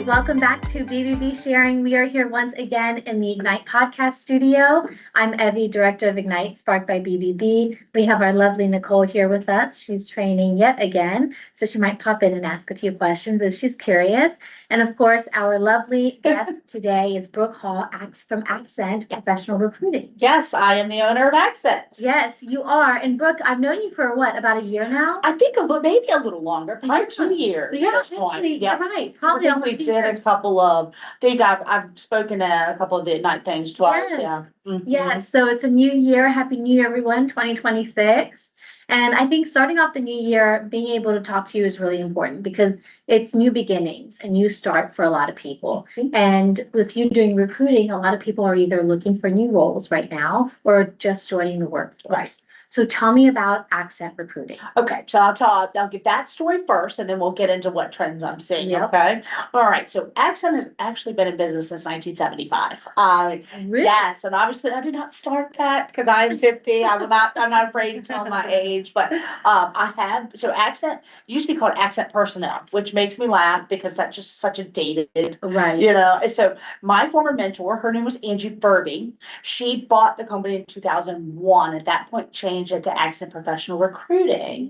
right, welcome back to BBB Sharing. We are here once again in the Ignite podcast studio. I'm Evie, Director of Ignite, sparked by BBB. We have our lovely Nicole here with us. She's training yet again, so she might pop in and ask a few questions if she's curious. And of course, our lovely guest today is Brooke Hall, from Accent Professional Recruiting. Yes, I am the owner of Accent. Yes, you are. And Brooke, I've known you for what, about a year now? I think maybe a little longer, probably 2 years. Yeah, actually, you're right. Probably I think we did a couple of. I've spoken at a couple of the Ignite things twice. Yes. Yeah. Mm-hmm. Yes. So it's a new year. Happy New Year, everyone. 2026. And I think starting off the new year, being able to talk to you is really important because it's new beginnings, a new start for a lot of people. Mm-hmm. And with you doing recruiting, a lot of people are either looking for new roles right now or just joining the workforce. Right. So tell me about Accent Recruiting. Okay, so I'll give that story first and then we'll get into what trends I'm seeing. Yep. Okay. All right. So Accent has actually been in business since 1975. Really? Yes, and obviously I did not start that because I'm 50. I'm not afraid to tell my age, but so Accent used to be called Accent Personnel, which makes me laugh because that's just such a dated, Right. And so my former mentor, her name was Angie Furby. She bought the company in 2001. At that point, changed it to Accent Professional Recruiting.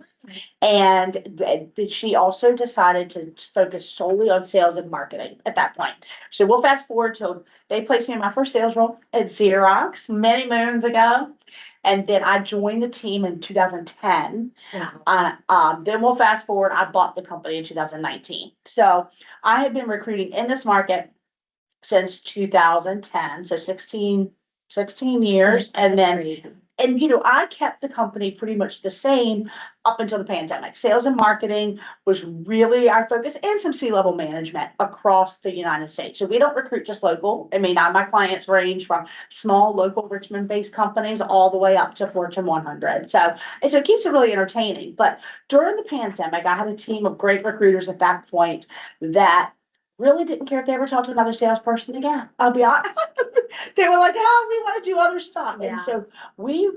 And she also decided to focus solely on sales and marketing at that point. So we'll fast forward till they placed me in my first sales role at Xerox many moons ago. And then I joined the team in 2010. Wow. Then we'll fast forward. I bought the company in 2019. So I have been recruiting in this market since 2010. So 16 years. And then I kept the company pretty much the same up until the pandemic. Sales and marketing was really our focus and some C-level management across the United States. So we don't recruit just local. I mean, my clients range from small local Richmond-based companies all the way up to Fortune 100. So it keeps it really entertaining. But during the pandemic, I had a team of great recruiters at that point that really didn't care if they ever talked to another salesperson again. I'll be honest. They were like, "Oh, we want to do other stuff." Yeah. And so we,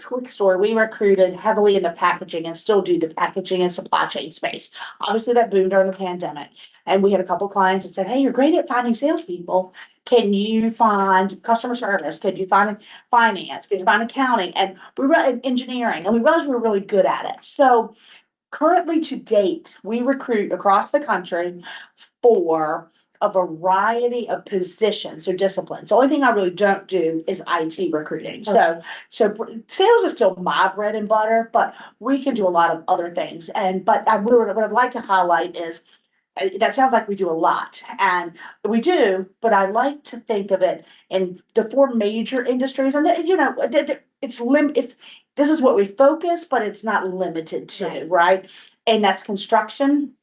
quick story, we recruited heavily in the packaging and still do the packaging and supply chain space. Obviously, that boomed during the pandemic. And we had a couple clients that said, "Hey, you're great at finding salespeople. Can you find customer service? Could you find finance? Could you find accounting?" And we were in engineering, and we realized we were really good at it. So currently to date, we recruit across the country for a variety of positions or disciplines. The only thing I really don't do is IT recruiting. Okay. So sales is still my bread and butter, but we can do a lot of other things. But what I'd like to highlight is that sounds like we do a lot, and we do, but I like to think of it in the four major industries, and this is what we focus, but it's not limited to, right? And that's construction,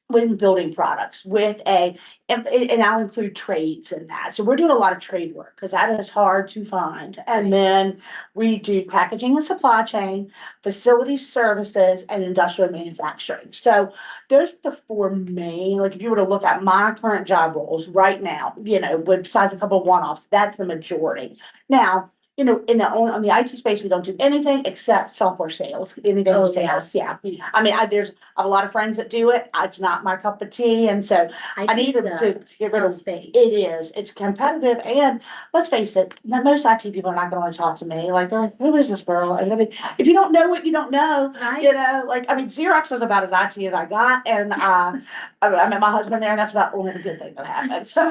with building products, and I'll include trades in that. So we're doing a lot of trade work because that is hard to find. And then we do packaging and supply chain, facility services, and industrial manufacturing. So those are the four main, like if you were to look at my current job roles right now, besides a couple of one-offs, that's the majority. Now, on the IT space, we don't do anything except software sales. Anything with sales, yeah. I mean, I have a lot of friends that do it. It's not my cup of tea, and so I need to get rid of space. It's competitive, and let's face it, most IT people are not going to want to talk to me. Like, they're like, "Who is this girl?" And I mean, if you don't know what you don't know, Right. Xerox was about as IT as I got, and I met my husband there, and that's about the only good thing that happened. So,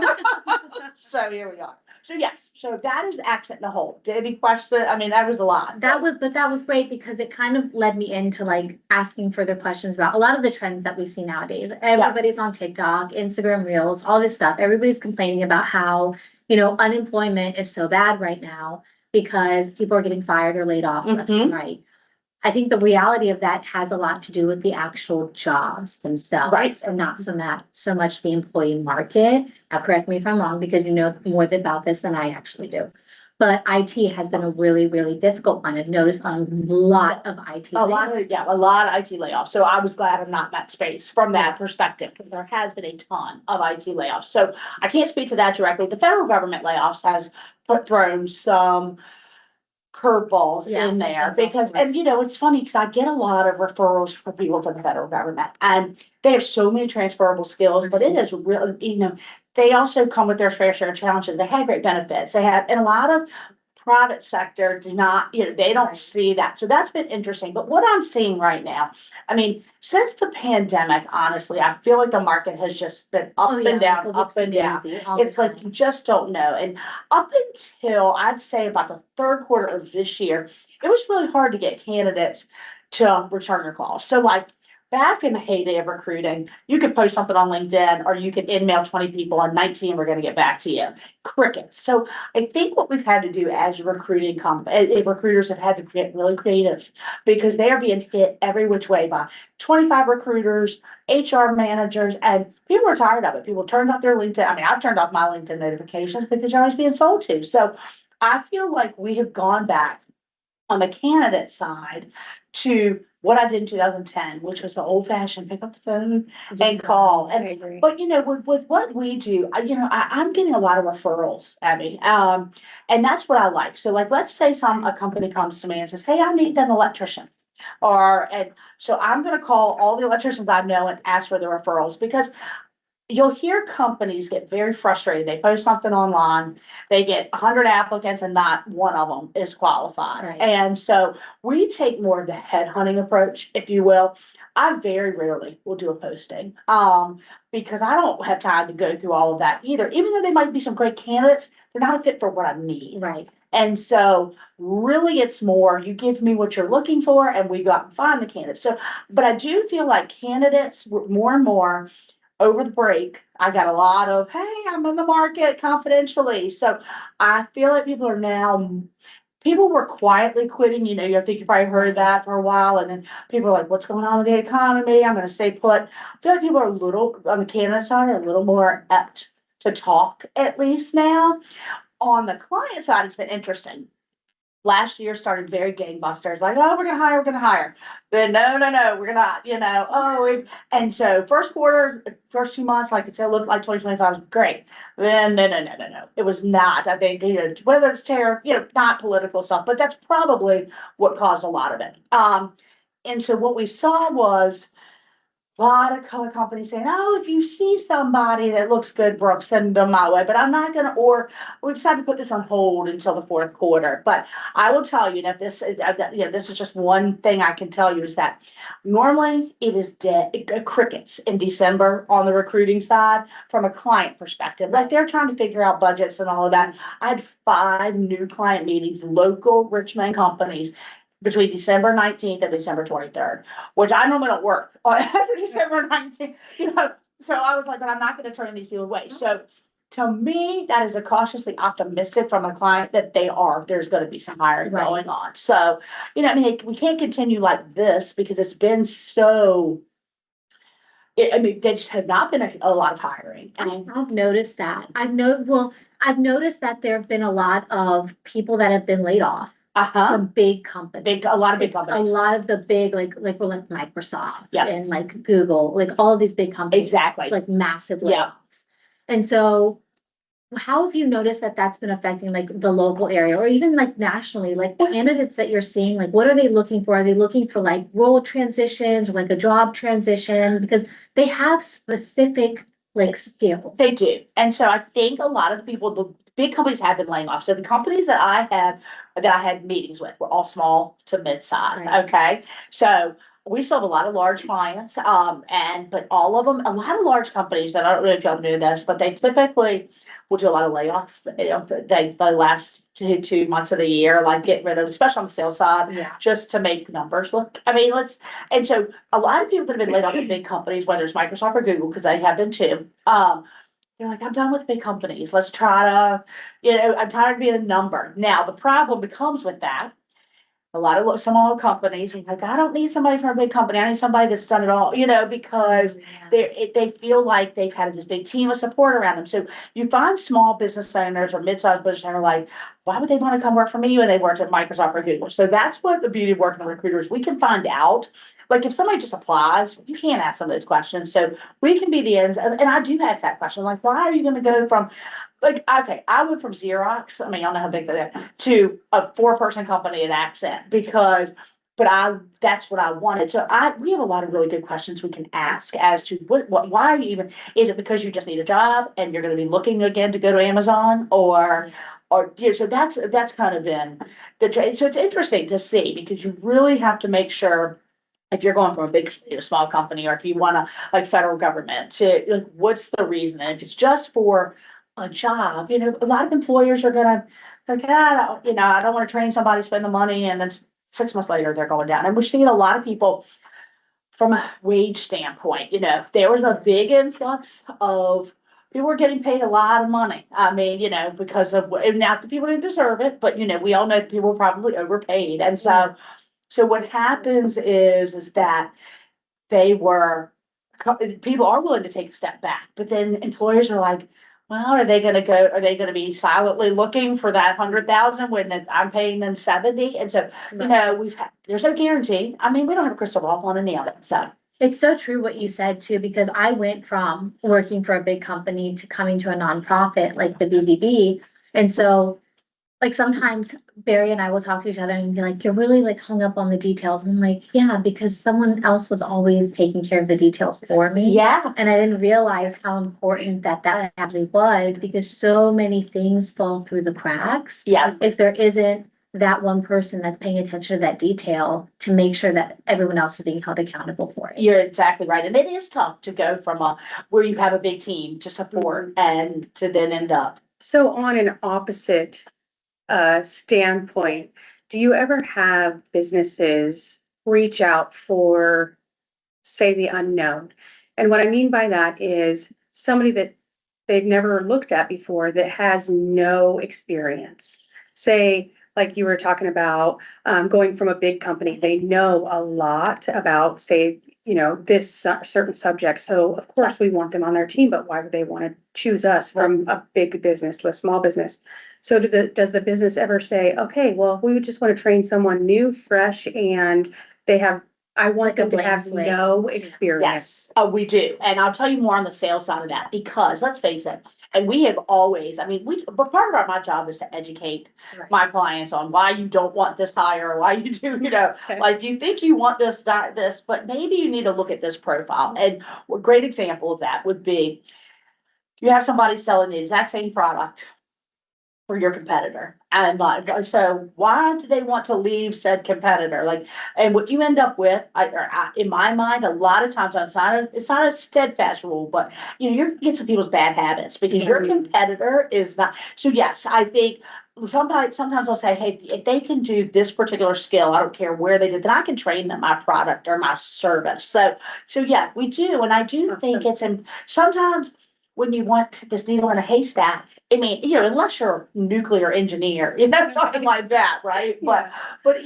so here we are. So yes, so that is Accent in the whole. Did any question? I mean, that was a lot. That was great because it kind of led me into like asking further questions about a lot of the trends that we see nowadays. Everybody's on TikTok, Instagram Reels, all this stuff. Everybody's complaining about how, unemployment is so bad right now because people are getting fired or laid off left and right. I think the reality of that has a lot to do with the actual jobs themselves, right, and not so much the employee market. Now, correct me if I'm wrong, because you know more about this than I actually do. But IT has been a really, really difficult one. I've noticed a lot of IT. A lot of IT layoffs. So I was glad I'm not in that space from that perspective, because there has been a ton of IT layoffs. So I can't speak to that directly. The federal government layoffs has thrown some curveballs Yeah, in there something's off because, course. and it's funny because I get a lot of referrals for people from the federal government and they have so many transferable skills, but it is really, they also come with their fair share of challenges. They have great benefits. They have, and a lot of private sector do not, they don't Right. see that. So that's been interesting. But what I'm seeing right now, I mean, since the pandemic, honestly, I feel like the market has just been Oh, up yeah, and down, like a up and down. whoopsie-daisy all the It's like time. you just don't know. And up until I'd say about the third quarter of this year, it was really hard to get candidates to return your calls. So like back in the heyday of recruiting, you could post something on LinkedIn or you could email 20 people and 19 were going to get back to you. Crickets. So I think what we've had to do as recruiters have had to get really creative because they are being hit every which way by 25 recruiters, HR managers, and people are tired of it. People turned off their LinkedIn. I mean, I've turned off my LinkedIn notifications because you're always being sold to. So I feel like we have gone back on the candidate side to what I did in 2010, which was the old fashioned pick up the phone and call. I agree. But with what we do, I'm getting a lot of referrals, Abby. And that's what I like. So like, let's say a company comes to me and says, hey, I need an electrician. And so I'm going to call all the electricians I know and ask for the referrals because you'll hear companies get very frustrated. They post something online, they get 100 applicants and not one of them is qualified. Right. And so we take more of the headhunting approach, if you will. I very rarely will do a posting because I don't have time to go through all of that either. Even though they might be some great candidates, they're not a fit for what I need. Right. And so really it's more, you give me what you're looking for and we go out and find the candidates. So, but I do feel like candidates more and more over the break, I got a lot of, hey, I'm in the market confidentially. So I feel like people were quietly quitting. I think you probably heard that for a while. And then people are like, what's going on with the economy? I'm going to stay put. I feel like people are a little, on the candidate side, are a little more apt to talk at least now. On the client side, it's been interesting. Last year started very gangbusters, like, oh, we're gonna hire. Then no, we're not, and so first quarter, first 2 months, like I said, looked like 2025 was great. Then no. It was not. I think, whether it's tariff, not political stuff, but that's probably what caused a lot of it. And so what we saw was a lot of color companies saying, oh, if you see somebody that looks good, Brooke, send them my way. But I'm not going to, or we decided to put this on hold until the fourth quarter. But I will tell you that this is just one thing I can tell you is that normally it is dead, crickets in December on the recruiting side from a client perspective. Like they're trying to figure out budgets and all of that. I had 5 new client meetings, local Richmond companies between December 19th and December 23rd, which I normally don't work after December 19th, So I was like, but I'm not going to turn these people away. So to me, that is a cautiously optimistic from a client that there's going to be some hiring Right. going on. So, we can't continue like this because it's been so, they just have not been a lot of hiring. I've noticed that. I've noticed that there have been a lot of people that have been laid off from big companies. A lot of big companies. A lot of the big, like we're like Microsoft Yeah. and like Google, like all these big companies. Exactly. Like massive layoffs. Yeah. And so how have you noticed that that's been affecting like the local area or even like nationally, like candidates that you're seeing, like what are they looking for? Are they looking for like role transitions or like a job transition? Because they have specific like skills. They do. And so I think a lot of the people, the big companies have been laying off. So the companies that I had meetings with were all small to mid-sized. Right. Okay. So we still have a lot of large clients. But all of them, a lot of large companies that I don't know if y'all knew this, but they typically will do a lot of layoffs. The last two months of the year, like get rid of, especially on the sales side, Yeah. just to make numbers look. I mean, and so a lot of people that have been laid off in big companies, whether it's Microsoft or Google, because they have been too, they're like, I'm done with big companies. Let's try to, I'm tired of being a number. Now, the problem becomes with that. A lot of small companies, you're like, I don't need somebody from a big company. I need somebody that's done it all, because they feel like they've had this big team of support around them. So you find small business owners or mid-sized business owners like, why would they want to come work for me when they worked at Microsoft or Google? So that's what the beauty of working with recruiters. We can find out. Like if somebody just applies, you can't ask some of those questions. So we can be the ends. And I do ask that question, like, why are you going to go from like, okay, I went from Xerox, I mean, I don't know how big that is, to a 4-person company at Accent that's what I wanted. So we have a lot of really good questions we can ask as to why are you even, is it because you just need a job and you're gonna be looking again to go to Amazon so that's kind of been so it's interesting to see because you really have to make sure if you're going from a big to a small company, or if you wanna, like federal government, to, like, what's the reason? And if it's just for a job, a lot of employers are gonna, like, I don't wanna train somebody, spend the money, and then 6 months later, they're going down. And we're seeing a lot of people from a wage standpoint, there was a big influx of people were getting paid a lot of money. I mean, because of, and not the people who deserve it, but we all know that people were probably overpaid. And so what happens is that they were, people are willing to take a step back, but then employers are like, well, are they gonna be silently looking for that 100,000 when I'm paying them 70? And so, there's no guarantee. I mean, we don't have a crystal ball on any of it, so. It's so true what you said too, because I went from working for a big company to coming to a nonprofit like the BBB. And so like sometimes Barry and I will talk to each other and be like, you're really like hung up on the details. And I'm like, yeah, because someone else was always taking care of the details for me. Yeah. And I didn't realize how important that actually was, because so many things fall through the cracks. Yeah. If there isn't that one person that's paying attention to that detail to make sure that everyone else is being held accountable for it. You're exactly right. And it is tough to go from where you have a big team to support and to then end up. So on an opposite standpoint, do you ever have businesses reach out for, say, the unknown? And what I mean by that is somebody that they've never looked at before that has no experience. Say, like you were talking about, going from a big company, they know a lot about, say, this certain subject. So of course we want them on their team, but why would they want to choose us from a big business to a small business? So does the business ever say, okay, well, we would just want to train someone new, fresh, and I want them to have no experience? Yes, we do. And I'll tell you more on the sales side of that, because let's face it, and we have always, but part of my job is to educate my clients on why you don't want this hire, or why you do, like you think you want this, but maybe you need to look at this profile. And a great example of that would be, you have somebody selling the exact same product for your competitor. And so why do they want to leave said competitor? Like, and what you end up with, in my mind, a lot of times it's not a steadfast rule, but you get some people's bad habits because your competitor is not. So yes, I think sometimes I'll say, hey, if they can do this particular skill, I don't care where they did, then I can train them my product or my service. So yeah, we do. And I do think sometimes when you want this needle in a haystack, unless you're a nuclear engineer, something like that, right? Yeah. But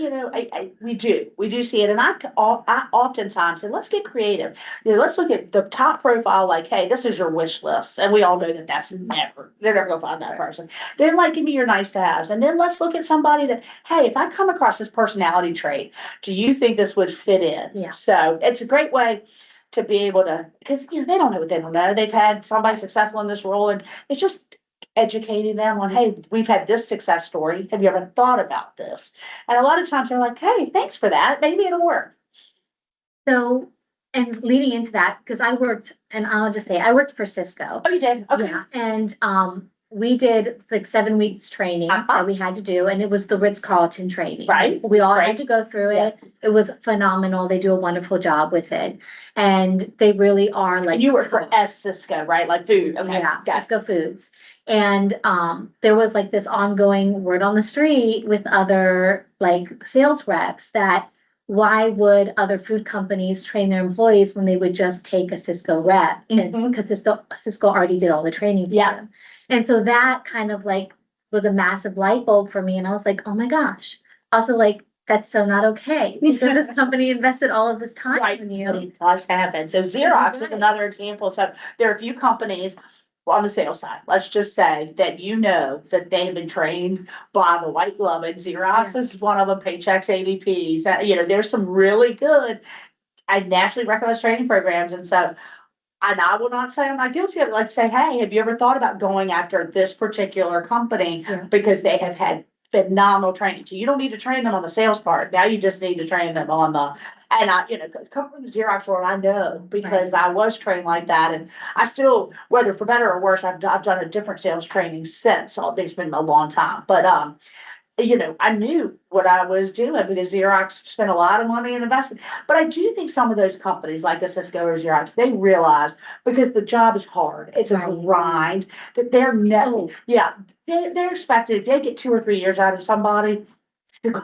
we do see it. And I oftentimes say, let's get creative. Let's look at the top profile, like, hey, this is your wish list. And we all know that they're never gonna find that person. Then like, give me your nice to haves. And then let's look at somebody that, hey, if I come across this personality trait, do you think this would fit in? Yeah. So it's a great way to be able to, because they don't know what they don't know. They've had somebody successful in this role, and it's just educating them on, hey, we've had this success story. Have you ever thought about this? And a lot of times they're like, hey, thanks for that. Maybe it'll work. So, and leading into that, because I'll just say, I worked for Cisco. Oh, you did? Okay. Yeah, and we did like 7 weeks training that we had to do, and it was the Ritz-Carlton training. Right. We all had to go through it. It was phenomenal. They do a wonderful job with it. And they really are like. And you work for Cisco, right? Like food. Okay. Yeah, Cisco Foods. And there was like this ongoing word on the street with other like sales reps that why would other food companies train their employees when they would just take a Cisco rep? And because Cisco already did all the training for them. And so that kind of like was a massive light bulb for me. And I was like, oh my gosh. Also like, that's so not okay. Because this company invested all of this time in you. It does happen. So Xerox is another example. So there are a few companies on the sales side, let's just say that that they have been trained by the white glove, and Xerox is one of them, Paychex, ADPs. There's some really good and nationally recognized training programs. And so and I will not say I'm not guilty of it, like say, hey, have you ever thought about going after this particular company? Yeah. Because they have had phenomenal training. So you don't need to train them on the sales part. Now you just need to train them on the, and I, come from the Xerox world, I know because I was trained like that. And I still, whether for better or worse, I've done a different sales training since. So it's been a long time, but, I knew what I was doing because Xerox spent a lot of money and invested. But I do think some of those companies like a Cisco or Xerox, they realize because the job is hard, it's a Right. grind, that they're never, Oh. yeah, they're expected, if they get 2 or 3 years out of somebody to go,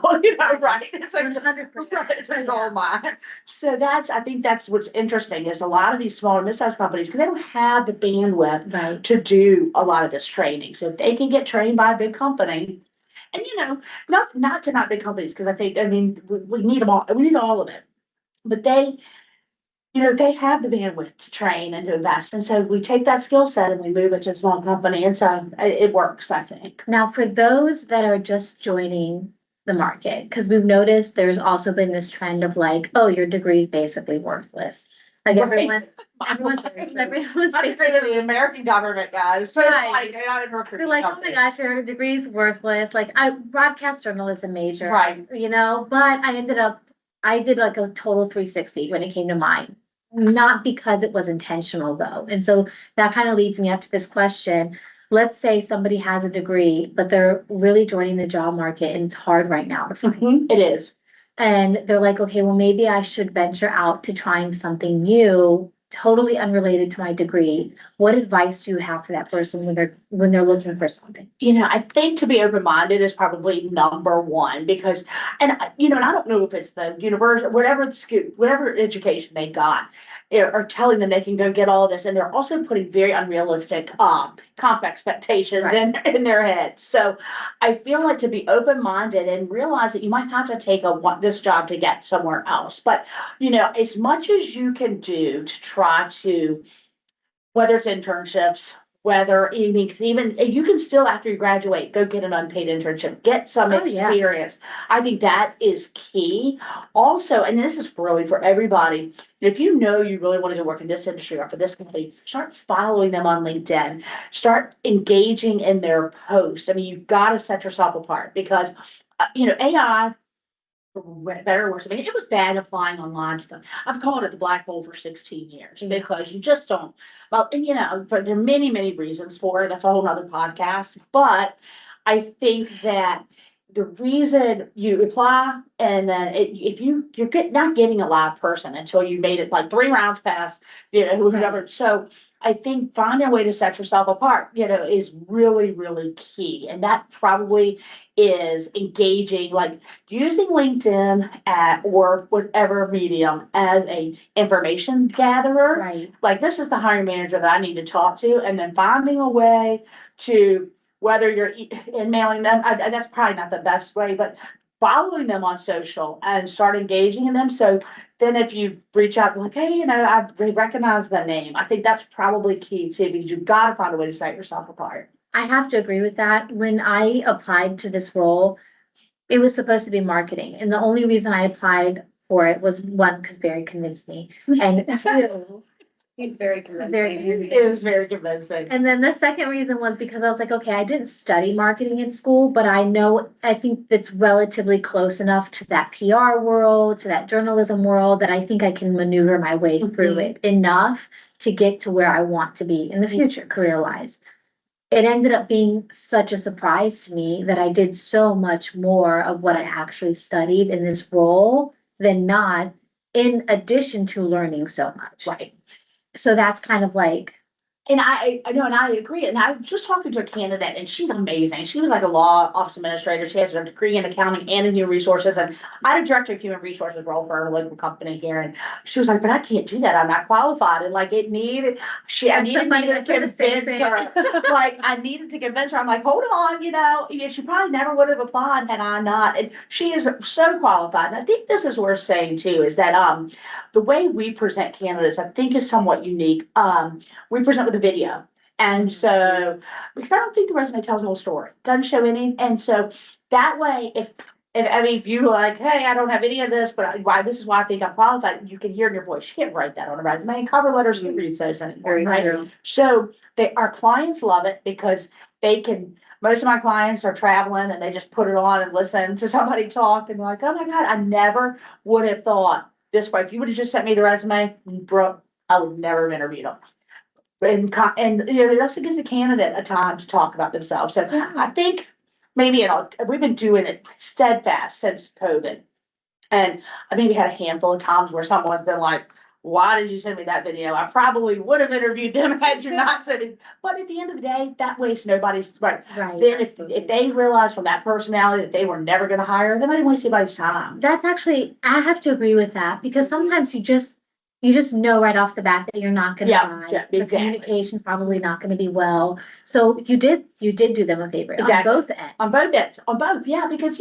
right? It's like, 100%. right, it's a gold mine. So I think that's what's interesting is a lot of these small and mid-sized companies, because they don't have the bandwidth Right. to do a lot of this training. So if they can get trained by a big company, and not to not big companies, because we need them all, we need all of it. But they have the bandwidth to train and to invest. And so we take that skill set and we move it to a small company. And so it works, I think. Now, for those that are just joining the market, because we've noticed there's also been this trend of like, oh, your degree is basically worthless. Like Right. everyone's I agree with the American government, guys. So Right. like, they're not in they're recruitment like, oh my companies. gosh, your degree's worthless. Like I broadcast journalism major, Right. but I did like a total 360 when it came to mine. Not because it was intentional though. And so that kind of leads me up to this question. Let's say somebody has a degree, but they're really joining the job market and it's hard right now to find. It is. And they're like, okay, well, maybe I should venture out to trying something new, totally unrelated to my degree. What advice do you have for that person when they're looking for something? I think to be open-minded is probably number one because, and I don't know if it's the university, whatever the school, whatever education they got, are telling them they can go get all this, and they're also putting very unrealistic comp expectations in their heads. So I feel like to be open-minded and realize that you might have to take this job to get somewhere else. But as much as you can do to try to, whether it's internships, whether even, because even you can still after you graduate go get an unpaid internship, get some Oh, yeah. experience. I think that is key. Also, and this is really for everybody, if you know you really want to go work in this industry or for this company, start following them on LinkedIn, start engaging in their posts. I mean, you've got to set yourself apart because AI, for better or worse. I mean, it was bad applying online stuff. I've called it the black hole for 16 years because you just don't. Well, and but there are many, many reasons for it. That's a whole nother podcast. But I think that the reason you apply and then if not getting a live person until you made it like 3 rounds past, whoever. So I think finding a way to set yourself apart, is really, really key. And that probably is engaging, like using LinkedIn or whatever medium as a information gatherer. Right. Like this is the hiring manager that I need to talk to, and then finding a way to, whether you're emailing them, that's probably not the best way, but following them on social and start engaging in them. So then if you reach out like, hey, I recognize the name. I think that's probably key too, because you've got to find a way to set yourself apart. I have to agree with that. When I applied to this role, it was supposed to be marketing. And the only reason I applied for it was one, because Barry convinced me. And two, He's very very convincing. It was very convincing. And then the second reason was because I was like, okay, I didn't study marketing in school, but I think that's relatively close enough to that PR world, to that journalism world, that I think I can maneuver my way through it enough to get to where I want to be in the future, career-wise. It ended up being such a surprise to me that I did so much more of what I actually studied in this role than not, in addition to learning so much. Right. So that's kind of like, And I know, and I agree. And I was just talking to a candidate, and she's amazing. She was like a law office administrator. She has a degree in accounting and in human resources. And I had a director of human resources role for a local company here. And she was like, but I can't do that. I'm not qualified. And like I needed me to convince her. Like I needed to convince her. I'm like, hold on, she probably never would have applied had I not. And she is so qualified. And I think this is worth saying too, is that the way we present candidates, I think, is somewhat unique. We present with a video. And so, because I don't think the resume tells the whole story, doesn't show any. And so that way, if if you were like, hey, I don't have any of this, but this is why I think I'm qualified, you can hear in your voice, you can't write that on a resume, and cover letters can't read those anymore, Very right? true. So our clients love it because most of my clients are traveling and they just put it on and listen to somebody talk and like, oh my God, I never would have thought this way. If you would have just sent me the resume, Brooke, I would never have interviewed them. And it also gives the candidate a time to talk about themselves. So Yeah. I think maybe we've been doing it steadfast since COVID. And I maybe had a handful of times where someone's been like, why did you send me that video? I probably would have interviewed them had you not sent it. But at the end of the day, that wastes nobody's right. Right. Then if they realize from that personality that they were never gonna hire, then I didn't waste anybody's time. That's actually, I have to agree with that because sometimes you just know right off the bat that you're not gonna Yeah, buy. yeah, The exactly. communication's probably not gonna be well. So you did do them a favor on Exactly. both ends. On both ends, yeah, because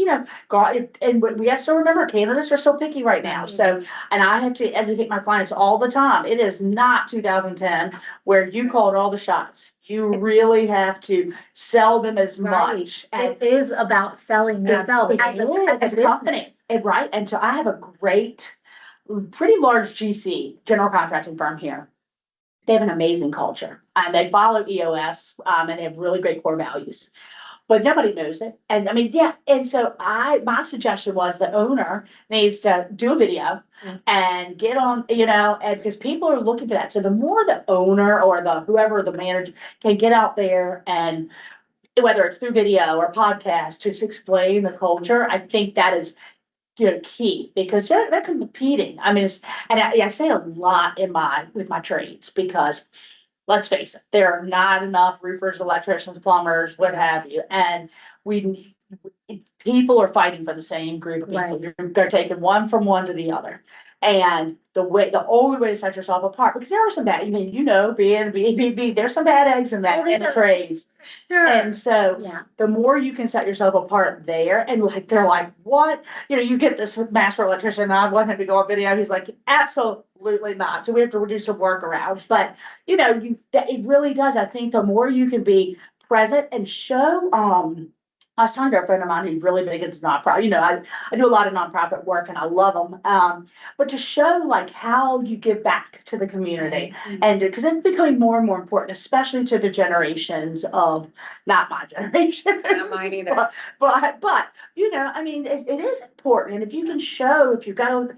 God, and we have to remember, candidates are so picky right now. So, and I have to educate my clients all the time. It is not 2010 where you called all the shots. You really have to sell them as much. And It is about selling yourself as as a a company, right? And so I have a pretty large GC, general contracting firm here. They have an amazing culture and they follow EOS, and they have really great core values. But nobody knows it. And I mean, yeah. And so my suggestion was the owner needs to do a video and get on, and because people are looking for that. So the more the owner or whoever the manager can get out there and whether it's through video or podcast to explain the culture, I think that is key because they're competing. I mean, I say a lot with my trades because let's face it, there are not enough roofers, electricians, plumbers, what have you, and people are fighting for the same group of people. Right. They're taking one from one to the other. And the only way to set yourself apart, because there are some bad, being BBB, there's some bad eggs in the trades. Sure. And so Yeah. the more you can set yourself apart there, and they're like, what? You get this master electrician, and I want him to go on video. He's like, absolutely not. So we have to do some workarounds. But it really does. I think the more you can be present and show, I was talking to a friend of mine who's really big into nonprofit. I do a lot of nonprofit work and I love them. But to show like how you give back to the community and because it's becoming more and more important, especially to the generations of not my generation. Not mine either. But I mean, it is important. And if you can show, if you've got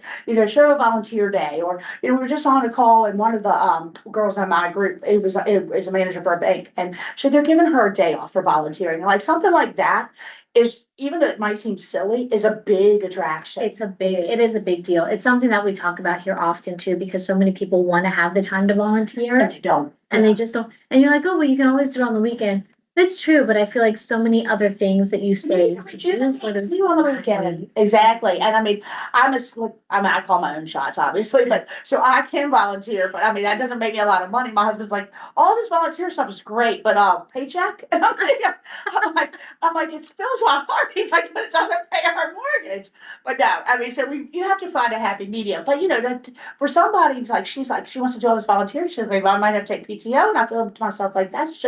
show a volunteer day or, we were just on a call and one of the girls in my group, it was a manager for a bank and so they're giving her a day off for volunteering. Like something like that is, even though it might seem silly, is a big attraction. It is a big deal. It's something that we talk about here often too, because so many people want to have the time to volunteer. And they don't. And they just don't. And you're like, oh, well, you can always do it on the weekend. That's true, but I feel like so many other things that you say. You on the weekend. Exactly. And I mean, I call my own shots, obviously, but so I can volunteer, but I mean, that doesn't make me a lot of money. My husband's like, all this volunteer stuff is great, but paycheck? And I'm like, it fills my heart. He's like, but it doesn't pay our mortgage. But no, I mean, so you have to find a happy medium. But for somebody like, she wants to do all this volunteer, she's like, well, I might have to take PTO. And I feel to myself like, that's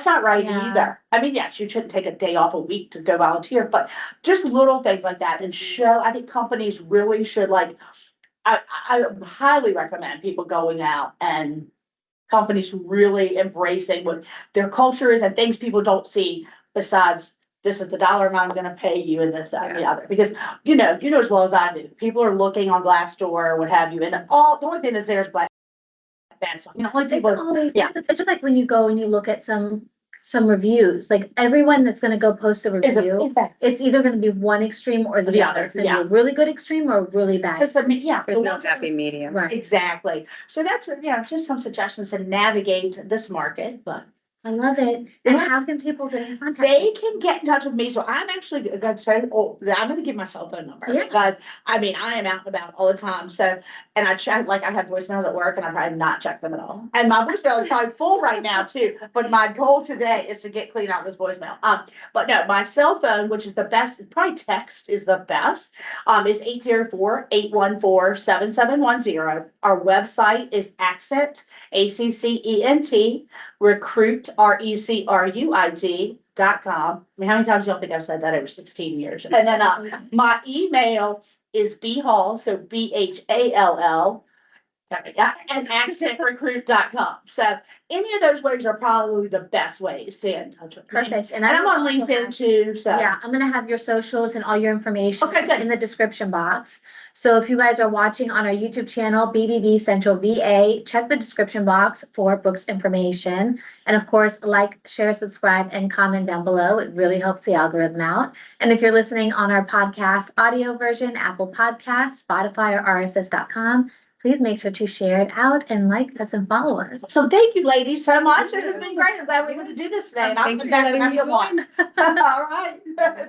not right either. I mean, yes, you shouldn't take a day off a week to go volunteer, but just little things like that and show, I think companies really should I highly recommend people going out and companies really embracing what their culture is and things people don't see besides this is the dollar amount I'm gonna pay you and this, that, and the other. Because you know as well as I do, people are looking on Glassdoor or what have you, and the only thing that's there is black. Like people, it's just like when you go and you look at some reviews, like everyone that's gonna go post a review, it's either gonna be one extreme or the other. It's gonna be a really good extreme or a really bad. There's no happy medium. Right. Exactly. So that's just some suggestions to navigate this market, but. I love it. And how can people get in contact? They can get in touch with me. So I'm actually going to say, I'm going to give my cell phone number because I mean, I am out and about all the time. So, and I check, I have voicemails at work and I probably not check them at all. And my voicemail is probably full right now too. But my goal today is to get clean out this voicemail. But no, my cell phone, which is the best, probably text is the best, is 804-814-7710. Our website is Accent, ACCENT, Recruit, RECRUIT.com. I mean, how many times do y'all think I've said that over 16 years? And then, my email is bhall, so BHALL, and accentrecruit.com. So any of those ways are probably the best ways to get in touch with me. Perfect. And I'm on LinkedIn too, so. Yeah, I'm gonna have your socials and all your information Okay, good. in the description box. So if you guys are watching on our YouTube channel, BBB Central VA, check the description box for Brooke's information. And of course, like, share, subscribe, and comment down below. It really helps the algorithm out. And if you're listening on our podcast audio version, Apple Podcasts, Spotify, or RSS.com, please make sure to share it out and like us and follow us. So thank you, ladies, so much. This has been great. I'm glad we were able to do this today. And I'll Thank be you back for letting whenever me you want. join. All right.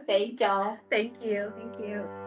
Thank y'all. Thank you. Thank you.